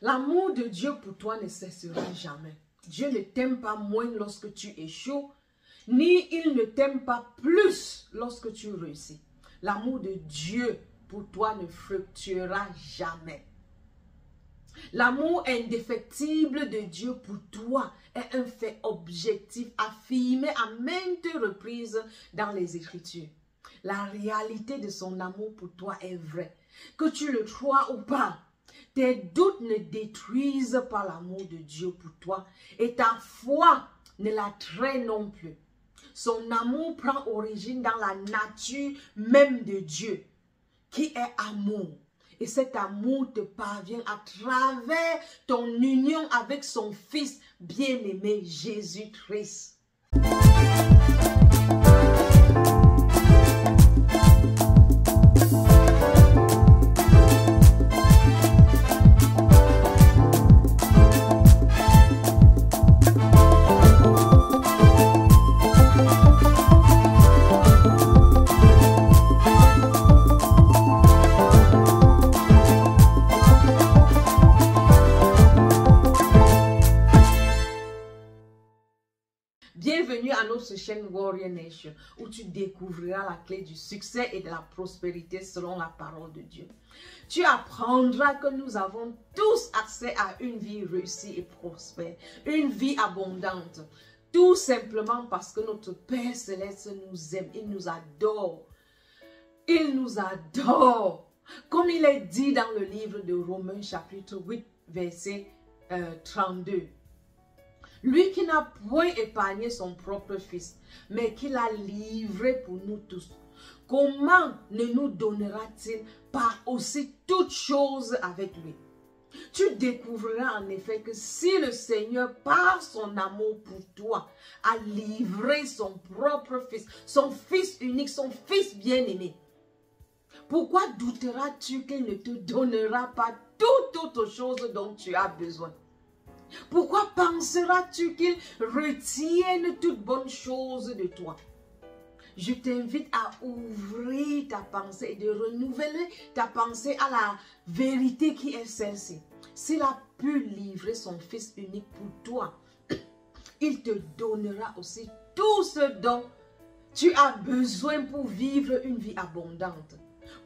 L'amour de Dieu pour toi ne cessera jamais. Dieu ne t'aime pas moins lorsque tu échoues, ni il ne t'aime pas plus lorsque tu réussis. L'amour de Dieu pour toi ne fluctuera jamais. L'amour indéfectible de Dieu pour toi est un fait objectif affirmé à maintes reprises dans les Écritures. La réalité de son amour pour toi est vraie. Que tu le crois ou pas, tes doutes ne détruisent pas l'amour de Dieu pour toi et ta foi ne la traîne non plus. Son amour prend origine dans la nature même de Dieu, qui est amour. Et cet amour te parvient à travers ton union avec son Fils bien-aimé Jésus-Christ. Bienvenue à notre chaîne Warrior Nation, où tu découvriras la clé du succès et de la prospérité selon la parole de Dieu. Tu apprendras que nous avons tous accès à une vie réussie et prospère, une vie abondante, tout simplement parce que notre Père Céleste nous aime, il nous adore. Il nous adore. Comme il est dit dans le livre de Romains chapitre 8, verset 32. Lui qui n'a point épargné son propre Fils, mais qui l'a livré pour nous tous, comment ne nous donnera-t-il pas aussi toutes choses avec lui? Tu découvriras en effet que si le Seigneur, par son amour pour toi, a livré son propre Fils, son Fils unique, son Fils bien-aimé, pourquoi douteras-tu qu'il ne te donnera pas toute autre chose dont tu as besoin? Pourquoi penseras-tu qu'il retienne toute bonne chose de toi? Je t'invite à ouvrir ta pensée et de renouveler ta pensée à la vérité qui est celle-ci. S'il a pu livrer son Fils unique pour toi, il te donnera aussi tout ce dont tu as besoin pour vivre une vie abondante.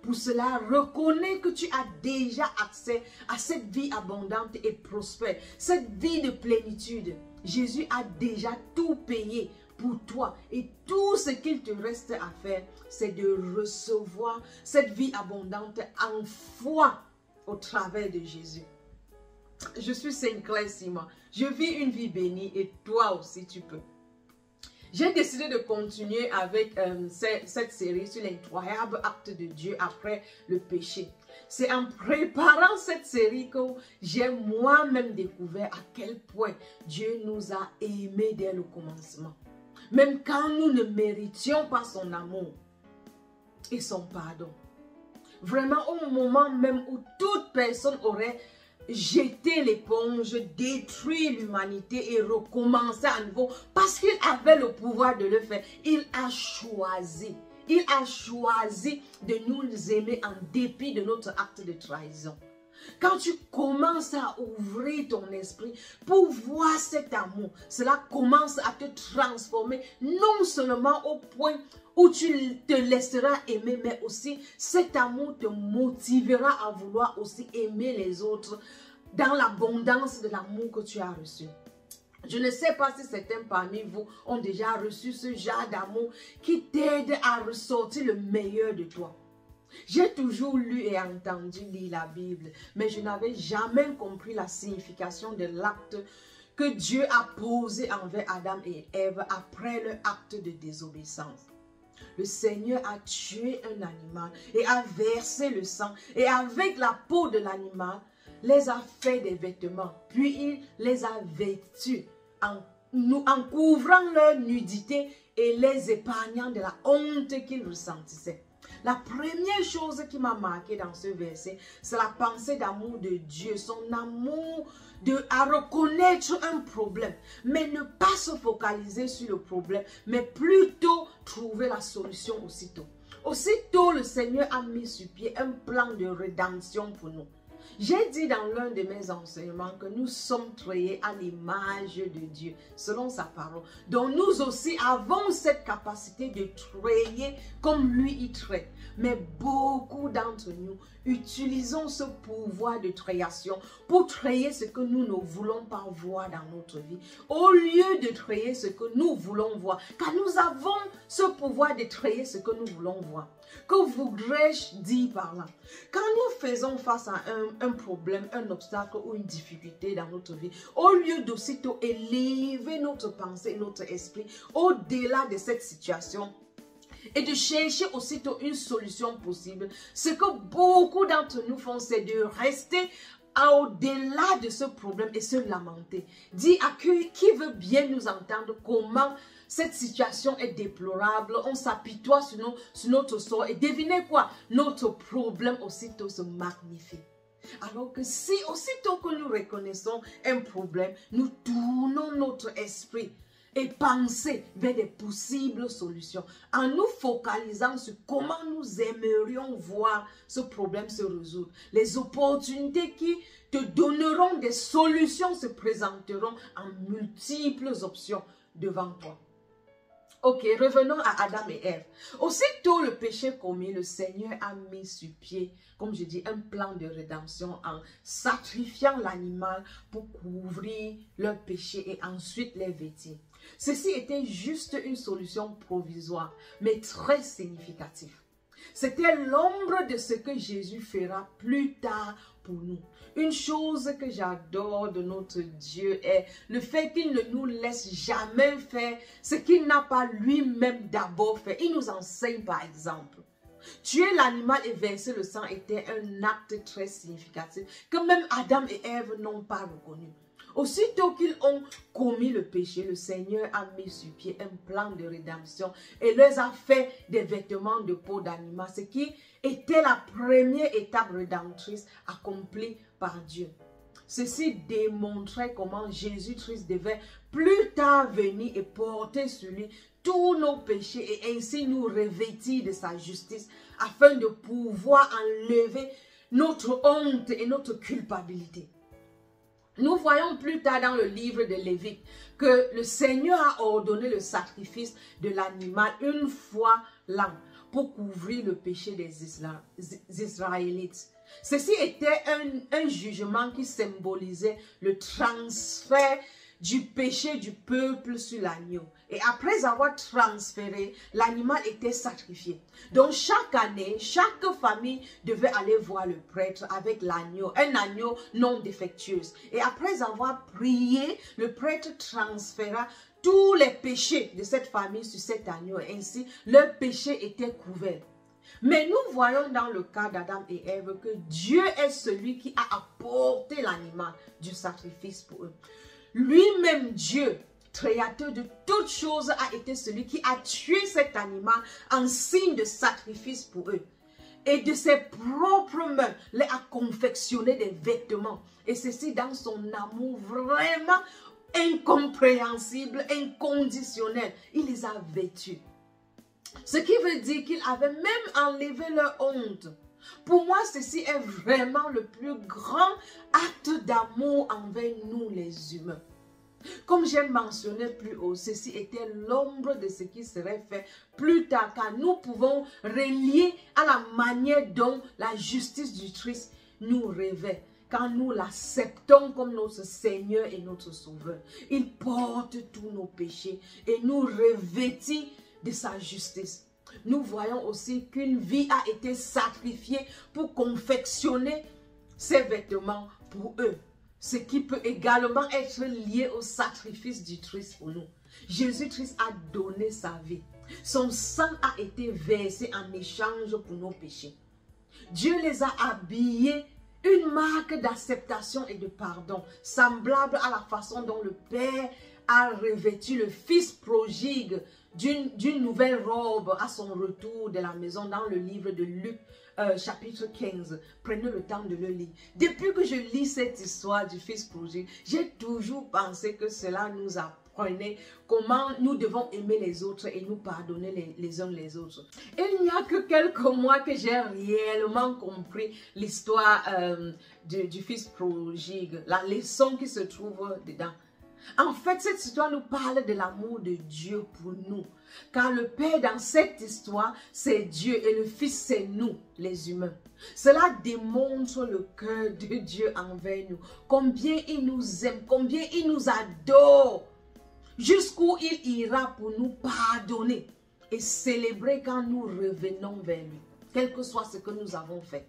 Pour cela, reconnais que tu as déjà accès à cette vie abondante et prospère, cette vie de plénitude. Jésus a déjà tout payé pour toi et tout ce qu'il te reste à faire, c'est de recevoir cette vie abondante en foi au travers de Jésus. Je suis Sainte-Claire Simon. Je vis une vie bénie et toi aussi tu peux. J'ai décidé de continuer avec cette série sur l'incroyable acte de Dieu après le péché. C'est en préparant cette série que j'ai moi-même découvert à quel point Dieu nous a aimés dès le commencement. Même quand nous ne méritions pas son amour et son pardon. Vraiment au moment même où toute personne aurait jeter l'éponge, détruire l'humanité et recommencer à nouveau parce qu'il avait le pouvoir de le faire. Il a choisi de nous aimer en dépit de notre acte de trahison. Quand tu commences à ouvrir ton esprit pour voir cet amour, cela commence à te transformer, non seulement au point où tu te laisseras aimer, mais aussi cet amour te motivera à vouloir aussi aimer les autres dans l'abondance de l'amour que tu as reçu. Je ne sais pas si certains parmi vous ont déjà reçu ce genre d'amour qui t'aide à ressortir le meilleur de toi. J'ai toujours lu et entendu lire la Bible, mais je n'avais jamais compris la signification de l'acte que Dieu a posé envers Adam et Ève après leur acte de désobéissance. Le Seigneur a tué un animal et a versé le sang, et avec la peau de l'animal, les a fait des vêtements, puis il les a vêtus en couvrant leur nudité et les épargnant de la honte qu'ils ressentissaient. La première chose qui m'a marqué dans ce verset, c'est la pensée d'amour de Dieu, son amour à reconnaître un problème, mais ne pas se focaliser sur le problème, mais plutôt trouver la solution aussitôt. Aussitôt, le Seigneur a mis sur pied un plan de rédemption pour nous. J'ai dit dans l'un de mes enseignements que nous sommes créés à l'image de Dieu, selon sa parole. Donc nous aussi avons cette capacité de créer comme lui il crée. Mais beaucoup d'entre nous utilisons ce pouvoir de création pour créer ce que nous ne voulons pas voir dans notre vie, au lieu de créer ce que nous voulons voir. Car nous avons ce pouvoir de créer ce que nous voulons voir. Que voudrais-je dire par là? Quand nous faisons face à un problème, un obstacle ou une difficulté dans notre vie, au lieu d'aussitôt élever notre pensée, notre esprit au-delà de cette situation, et de chercher aussitôt une solution possible, ce que beaucoup d'entre nous font, c'est de rester au-delà de ce problème et se lamenter. Dis à qui veut bien nous entendre comment cette situation est déplorable, on s'apitoie sur notre sort et devinez quoi? Notre problème aussitôt se magnifie. Alors que si aussitôt que nous reconnaissons un problème, nous tournons notre esprit et penser vers des possibles solutions en nous focalisant sur comment nous aimerions voir ce problème se résoudre. Les opportunités qui te donneront des solutions se présenteront en multiples options devant toi. Ok, revenons à Adam et Ève. Aussitôt le péché commis, le Seigneur a mis sur pied, comme je dis, un plan de rédemption en sacrifiant l'animal pour couvrir leur péché et ensuite les vêtir. Ceci était juste une solution provisoire, mais très significative. C'était l'ombre de ce que Jésus fera plus tard pour nous. Une chose que j'adore de notre Dieu est le fait qu'il ne nous laisse jamais faire ce qu'il n'a pas lui-même d'abord fait. Il nous enseigne par exemple. Tuer l'animal et verser le sang était un acte très significatif que même Adam et Ève n'ont pas reconnu. Aussitôt qu'ils ont commis le péché, le Seigneur a mis sur pied un plan de rédemption et leur a fait des vêtements de peau d'animal, ce qui était la première étape rédemptrice accomplie par Dieu. Ceci démontrait comment Jésus-Christ devait plus tard venir et porter sur lui tous nos péchés et ainsi nous revêtir de sa justice afin de pouvoir enlever notre honte et notre culpabilité. Nous voyons plus tard dans le livre de Lévitique que le Seigneur a ordonné le sacrifice de l'animal une fois l'an pour couvrir le péché des Israélites. Ceci était un jugement qui symbolisait le transfert du péché du peuple sur l'agneau. Et après avoir transféré, l'animal était sacrifié. Donc chaque année, chaque famille devait aller voir le prêtre avec l'agneau, un agneau non défectueux. Et après avoir prié, le prêtre transféra tous les péchés de cette famille sur cet agneau. Et ainsi, leur péché était couvert. Mais nous voyons dans le cas d'Adam et Ève que Dieu est celui qui a apporté l'animal du sacrifice pour eux. Lui-même Dieu, créateur de toutes choses, a été celui qui a tué cet animal en signe de sacrifice pour eux. Et de ses propres mains, il a confectionné des vêtements. Et ceci dans son amour vraiment incompréhensible, inconditionnel. Il les a vêtus. Ce qui veut dire qu'il avait même enlevé leur honte. Pour moi, ceci est vraiment le plus grand acte d'amour envers nous les humains. Comme j'ai mentionné plus haut, ceci était l'ombre de ce qui serait fait plus tard, car nous pouvons relier à la manière dont la justice du Christ nous revêt. Quand nous l'acceptons comme notre Seigneur et notre Sauveur, il porte tous nos péchés et nous revêtit de sa justice. Nous voyons aussi qu'une vie a été sacrifiée pour confectionner ces vêtements pour eux. Ce qui peut également être lié au sacrifice du Christ pour nous. Jésus-Christ a donné sa vie. Son sang a été versé en échange pour nos péchés. Dieu les a habillés, une marque d'acceptation et de pardon, semblable à la façon dont le Père a revêtu le Fils prodigue d'une nouvelle robe à son retour de la maison dans le livre de Luc, chapitre 15. Prenez le temps de le lire. Depuis que je lis cette histoire du fils prodigue, j'ai toujours pensé que cela nous apprenait comment nous devons aimer les autres et nous pardonner les uns les autres. Et il n'y a que quelques mois que j'ai réellement compris l'histoire du fils prodigue, la leçon qui se trouve dedans. En fait, cette histoire nous parle de l'amour de Dieu pour nous. Car le Père dans cette histoire, c'est Dieu et le Fils, c'est nous, les humains. Cela démontre le cœur de Dieu envers nous. Combien il nous aime, combien il nous adore. Jusqu'où il ira pour nous pardonner et célébrer quand nous revenons vers lui. Quel que soit ce que nous avons fait.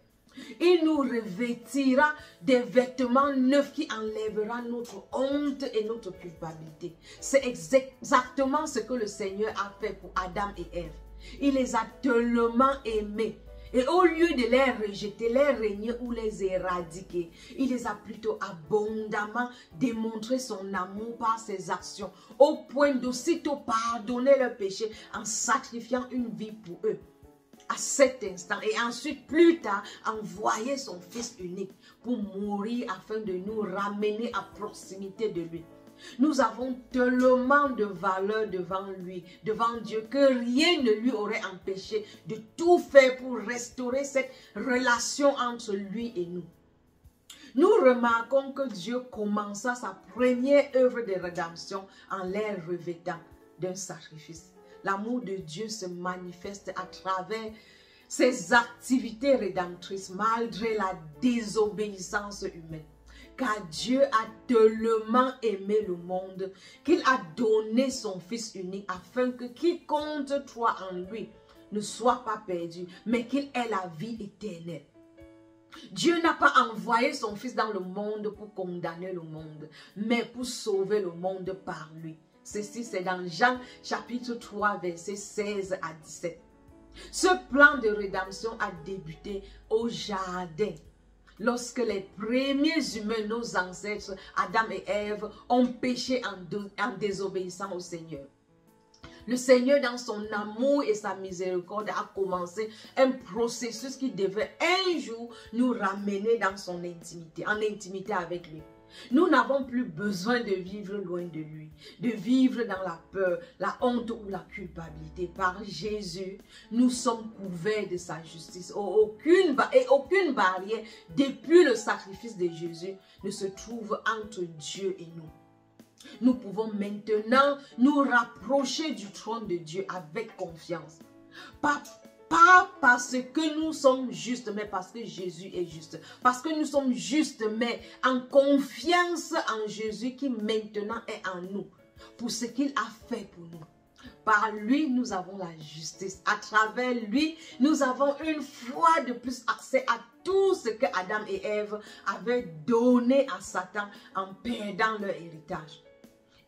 Il nous revêtira des vêtements neufs qui enlèvera notre honte et notre culpabilité. C'est exactement ce que le Seigneur a fait pour Adam et Ève. Il les a tellement aimés. Et au lieu de les rejeter, les régner ou les éradiquer, il les a plutôt abondamment démontré son amour par ses actions, au point d'aussitôt pardonner leurs péchés en sacrifiant une vie pour eux. À cet instant et ensuite plus tard envoyer son fils unique pour mourir afin de nous ramener à proximité de lui. Nous avons tellement de valeur devant lui, devant Dieu, que rien ne lui aurait empêché de tout faire pour restaurer cette relation entre lui et nous. Nous remarquons que Dieu commença sa première œuvre de rédemption en les revêtant d'un sacrifice. L'amour de Dieu se manifeste à travers ses activités rédemptrices malgré la désobéissance humaine. Car Dieu a tellement aimé le monde qu'il a donné son Fils unique afin que quiconque croit en lui ne soit pas perdu, mais qu'il ait la vie éternelle. Dieu n'a pas envoyé son Fils dans le monde pour condamner le monde, mais pour sauver le monde par lui. Ceci, c'est dans Jean chapitre 3, versets 16 à 17. Ce plan de rédemption a débuté au jardin, lorsque les premiers humains, nos ancêtres, Adam et Ève, ont péché en désobéissant au Seigneur. Le Seigneur, dans son amour et sa miséricorde, a commencé un processus qui devait un jour nous ramener dans son intimité, en intimité avec lui. Nous n'avons plus besoin de vivre loin de lui, de vivre dans la peur, la honte ou la culpabilité. Par Jésus, nous sommes couverts de sa justice. Aucune barrière depuis le sacrifice de Jésus ne se trouve entre Dieu et nous. Nous pouvons maintenant nous rapprocher du trône de Dieu avec confiance. Pas parce que nous sommes justes, mais parce que Jésus est juste. Parce que nous sommes justes, mais en confiance en Jésus qui maintenant est en nous. Pour ce qu'il a fait pour nous. Par lui, nous avons la justice. À travers lui, nous avons une fois de plus accès à tout ce que Adam et Ève avaient donné à Satan en perdant leur héritage.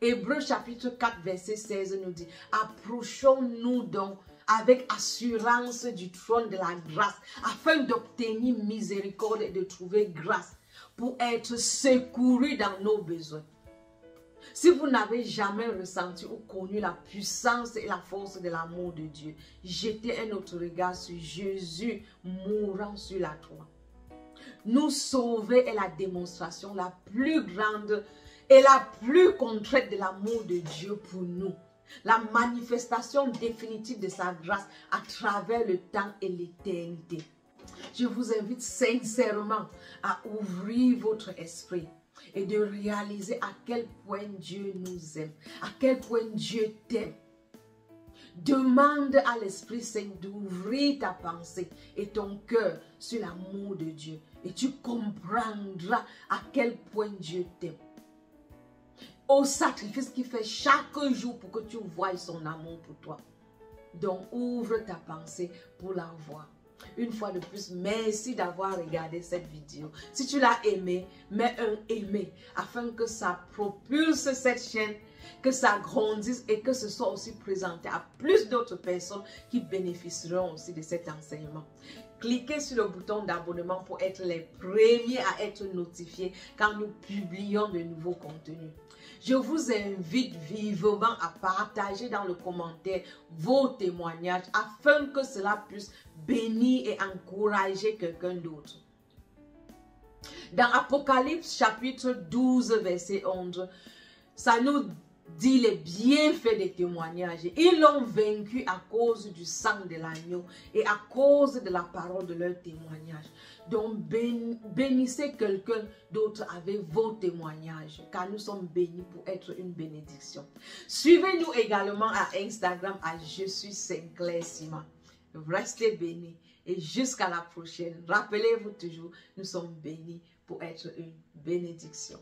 Hébreux chapitre 4, verset 16 nous dit, approchons-nous donc avec assurance du trône de la grâce, afin d'obtenir miséricorde et de trouver grâce pour être secouru dans nos besoins. Si vous n'avez jamais ressenti ou connu la puissance et la force de l'amour de Dieu, jetez un autre regard sur Jésus mourant sur la croix. Nous sauver est la démonstration la plus grande et la plus concrète de l'amour de Dieu pour nous. La manifestation définitive de sa grâce à travers le temps et l'éternité. Je vous invite sincèrement à ouvrir votre esprit et de réaliser à quel point Dieu nous aime, à quel point Dieu t'aime. Demande à l'Esprit Saint d'ouvrir ta pensée et ton cœur sur l'amour de Dieu et tu comprendras à quel point Dieu t'aime. Au sacrifice qu'il fait chaque jour pour que tu voies son amour pour toi. Donc ouvre ta pensée pour la voir. Une fois de plus, merci d'avoir regardé cette vidéo. Si tu l'as aimé, mets un aimé afin que ça propulse cette chaîne, que ça grandisse et que ce soit aussi présenté à plus d'autres personnes qui bénéficieront aussi de cet enseignement. cliquez sur le bouton d'abonnement pour être les premiers à être notifiés quand nous publions de nouveaux contenus. Je vous invite vivement à partager dans le commentaire vos témoignages afin que cela puisse bénir et encourager quelqu'un d'autre. Dans Apocalypse chapitre 12 verset 11, ça nous dit les bienfaits des témoignages. Ils l'ont vaincu à cause du sang de l'agneau et à cause de la parole de leur témoignage. Donc bénissez quelqu'un d'autre avec vos témoignages, car nous sommes bénis pour être une bénédiction. Suivez-nous également à Instagram à Je suis Sinclair Sima. Restez bénis et jusqu'à la prochaine. Rappelez-vous toujours, nous sommes bénis pour être une bénédiction.